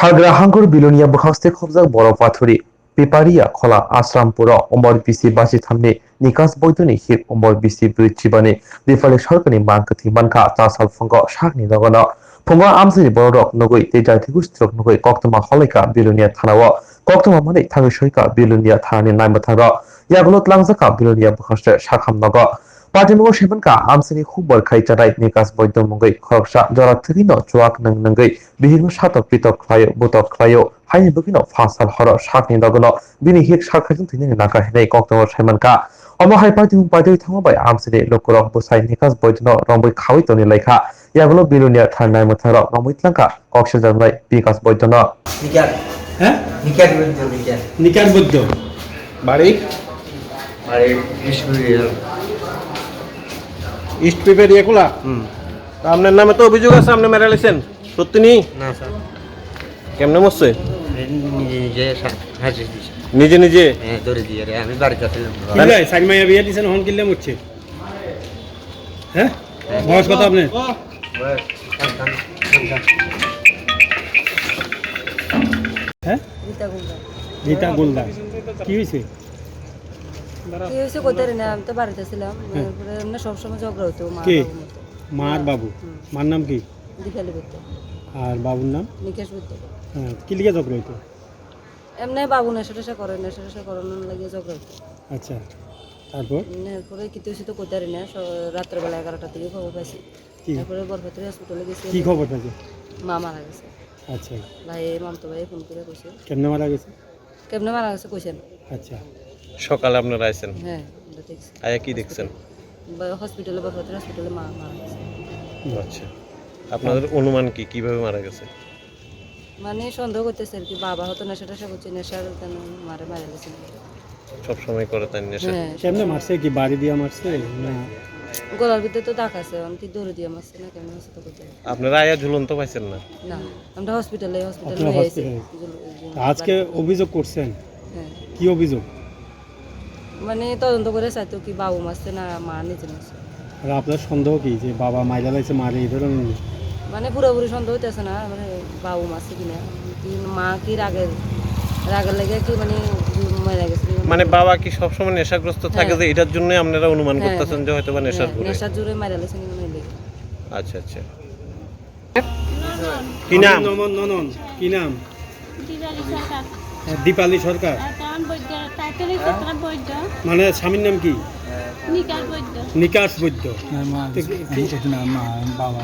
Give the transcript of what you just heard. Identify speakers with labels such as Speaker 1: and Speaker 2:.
Speaker 1: সারগ্রাহাঙ্গর বিলোনিয়া বখাস্তে খবজাক বড় পাথুরি পেপারিয়া খলা আশ্রামপুর অমর বিসি বাসি থামনে নিকাশ বৈতনি হির অমর বিসি বৃত্তিবানে দিফালে সরকারি মানকাথি মানকা তাসাল ফঙ্গ সাকনি নগন ফঙ্গ আমসিনি বড় রক নগৈ তেজাই থিগুস্ত্রক নগৈ কক্তমা হলাইকা বিলোনিয়া থানাও কক্তমা মানে থাগৈ সইকা বিলোনিয়া থানানি নাইমা থাগ ইয়াগুলো ত্লাংজাকা বিলোনিয়া বখাস্তে সাখাম নগ পাটিমুগ সেমানকা আমসিনি খুবর খাইচারাই নিকাশ বৈদ্য মঙ্গৈ খরকসা জরা থিনো চুয়াক নং নঙ্গৈ বিহিরম সাতক পৃথক খ্লায় বুতক খ্লায় হাইনি বকিনো ফাসাল হর সাকনি নগন বিনি হিক সারখাইজों থিনে নাকা হেনাই কক্তমা সেমানকা অমহাই পাটিমুগ পাইদৈ থামাবাই আমসিনি লোকরক বসাই নিকাশ বৈদ্য রংবৈ খাওই তনি লেখা ইয়াগুলো বিলোনিয়া থানায় মথার রংবৈ ত্লাংকা কক্সে জানাই বিকাশ বৈদ্য ন
Speaker 2: নিকার হ্যাঁ নিকার বৈদ্য নিকার বৈদ্য বাড়ি ইস্ট পেপারিয়া কোলা আপনার নামে তো অভিযোগ আছে আপনি মেরে লেছেন সত্যি নেই
Speaker 3: না স্যার
Speaker 2: কেমনে মরছে
Speaker 3: নিজে হাসি দিছে
Speaker 2: নিজে নিজে
Speaker 3: হ্যাঁ ধরে দিয়ে রে আমি বাড়িতে ছিলাম
Speaker 4: কিলাই সাইমাইয়া বিয়া দিছেন হন কিল্লে মরছে হ্যাঁ বয়স কত আপনার হ্যাঁ গীতা গোলদার কি হয়েছে
Speaker 5: কি হয়েছে কোথায় না আমি তো বাড়িতে ছিলাম তারপরে এমনি সবসময় ঝগড়া হতো মা
Speaker 4: কে
Speaker 5: বাবার মতো।
Speaker 4: মার বাবু মার নাম কি
Speaker 5: দীপালি করতো
Speaker 4: আর বাবুর নাম
Speaker 5: নিকেশ করতো
Speaker 4: হ্যাঁ কি লিখে ঝগড়া হইতো
Speaker 5: এমনি বাবু নেশা টেশা করে নেশা টেশা করানোর লাগিয়ে ঝগড়া হতো
Speaker 4: আচ্ছা তারপর
Speaker 5: এরপরে কিছু হয়েছে তো কোথায় না রাত্রেবেলা 11টার দিকে খবর পাইছি
Speaker 4: কি
Speaker 5: তারপরে বরফাতুরি হসপিটালে গেছি
Speaker 4: কি খবর থাকে
Speaker 5: মা মারা গেছে
Speaker 4: আচ্ছা
Speaker 5: ভাই মামতো ভাই ফোন করে কইছে
Speaker 4: কেমনে মারা গেছে
Speaker 5: কেমনে মারা গেছে কইছেন
Speaker 4: আচ্ছা
Speaker 2: সকালে আপনারা আইছেন
Speaker 5: হ্যাঁ আমরা দেখছি
Speaker 2: আয়া কি দেখছেন
Speaker 5: হসপিটালে বরফাতুরি হসপিটালে মা মারা গেছে
Speaker 2: আচ্ছা আপনাদের অনুমান কি কিভাবে মারা গেছে
Speaker 5: মানে সন্দেহ করতেছে আর কি বাবা হয়তো নেশা টেশা করছে নেশার কেন মারা গেছে
Speaker 2: সব সময় করে তাই নেশা
Speaker 5: হ্যাঁ
Speaker 4: কেমনে মারছে কি বাড়ি দিয়া মারছে না
Speaker 5: গলার ভিতরে তো দাগ আছে আমি কি দৌড়ে দিয়ে মারছে না কেমন আছে তো করতে
Speaker 2: আপনারা আয়া ঝুলন্ত পাইছেন না
Speaker 5: না আমরা হসপিটালে
Speaker 4: আপনারা
Speaker 5: নিয়ে আইছি
Speaker 4: হসপিটালে আজকে অভিযোগ করছেন
Speaker 5: হ্যাঁ
Speaker 4: কি অভিযোগ
Speaker 5: মানে তদন্ত করে চাইতো কি বাবু মারছে না মা নিজে মারছে
Speaker 4: আর আপনার সন্দেহ কি যে বাবা মাইলা লাইছে মারে এই ধরনের
Speaker 5: মানে পুরোপুরি সন্দেহ হইতেছে না মানে বাবু মারছে কিনা কি মা কি রাগের লেগে কি মানে মারা গেছে
Speaker 2: মানে বাবা কি সবসময় নেশাগ্রস্ত থাকে যে এটার জন্য আপনারা অনুমান
Speaker 5: হ্যাঁ,
Speaker 2: করতেছেন যে হয়তো বা নেশার পরে
Speaker 5: নেশার জোরে মারা গেছে মনে লেগে
Speaker 2: আচ্ছা আচ্ছা কি নাম
Speaker 4: ননন কি নাম
Speaker 6: দিবালি সরকার
Speaker 4: দীপালি সরকার
Speaker 6: তার বৈদ্য টাইটেল হচ্ছে তার বৈদ্য
Speaker 4: মানে স্বামীর নাম কি
Speaker 6: নিকার বৈদ্য
Speaker 4: নিকাশ বৈদ্য
Speaker 7: বাবা